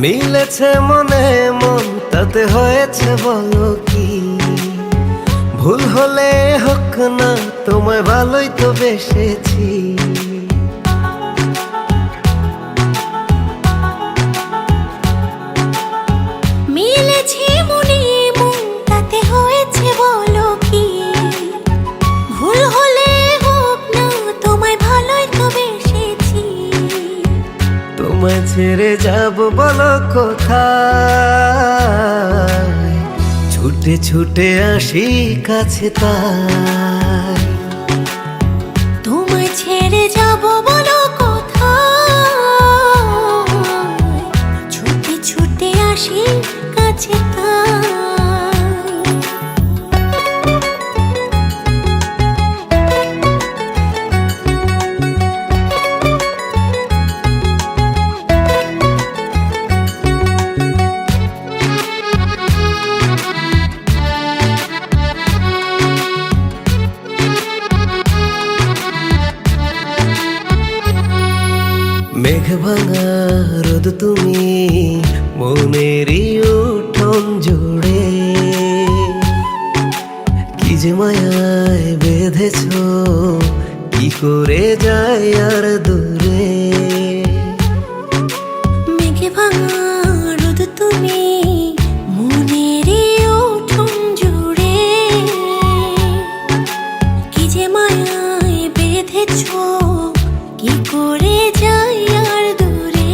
মিলেছে মনে মন তাতে হয়েছে বলো কি? ভুল হলে হোক না, তোমায় ভালোই তো বেসেছি। মিলেছে মনে মন তাতে হয়েছে বলো কি? ভুল হলে হোক না, তোমায় ভালোই তো বেসেছি। তোমায় ছেড়ে যাব বলো কোথায়? ছুটে ছুটে আসি কাছে তাই। তোমায় ছেড়ে যাব বলো কোথায়? ছুটে ছুটে আসি কাছে তাই। মেঘ ভাঙা রোদ তুমি মনেরই উঠোন জুড়ে, কি যে মায়ায় বেঁধেছ, কি করে যায় আর দূরে। মেঘে ভাঙা রোদ তুমি মনের উঠোন জুড়ে, কি যে মায়ায় বেঁধেছ, কি করে যাই আর দূরে।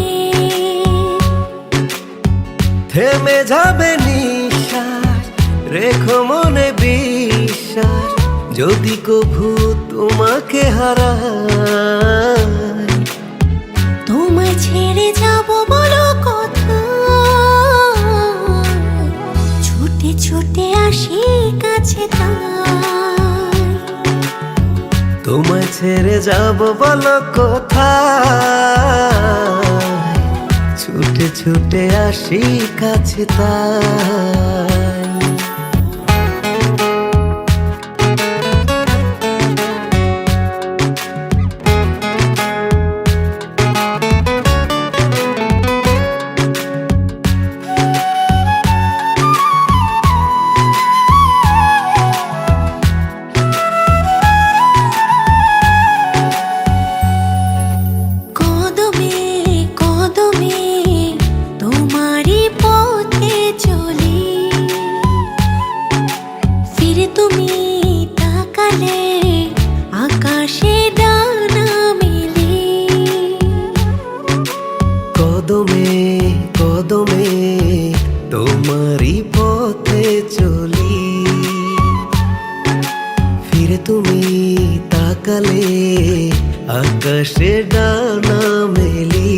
থেমে যাবে নিঃশ্বাস, রেখো মনে বিশ্বাস, যদি কভু তোমাকে হারাই। তোমায় ছেড়ে যাব বলো কোথায়? ছুটে ছুটে আসি কাছে তাই। তোমায় ছেড়ে যাব বলো কোথায়? ছুটে ছুটে আসি কাছে তাই। কদমে কদমে তোমারই পথে চলি, ফিরে তুমি তাকালে আকাশে ডানা মেলি। কদমে কদমে তোমারই পথে চলি, ফিরে তুমি তাকালে আকাশে ডানা মেলি।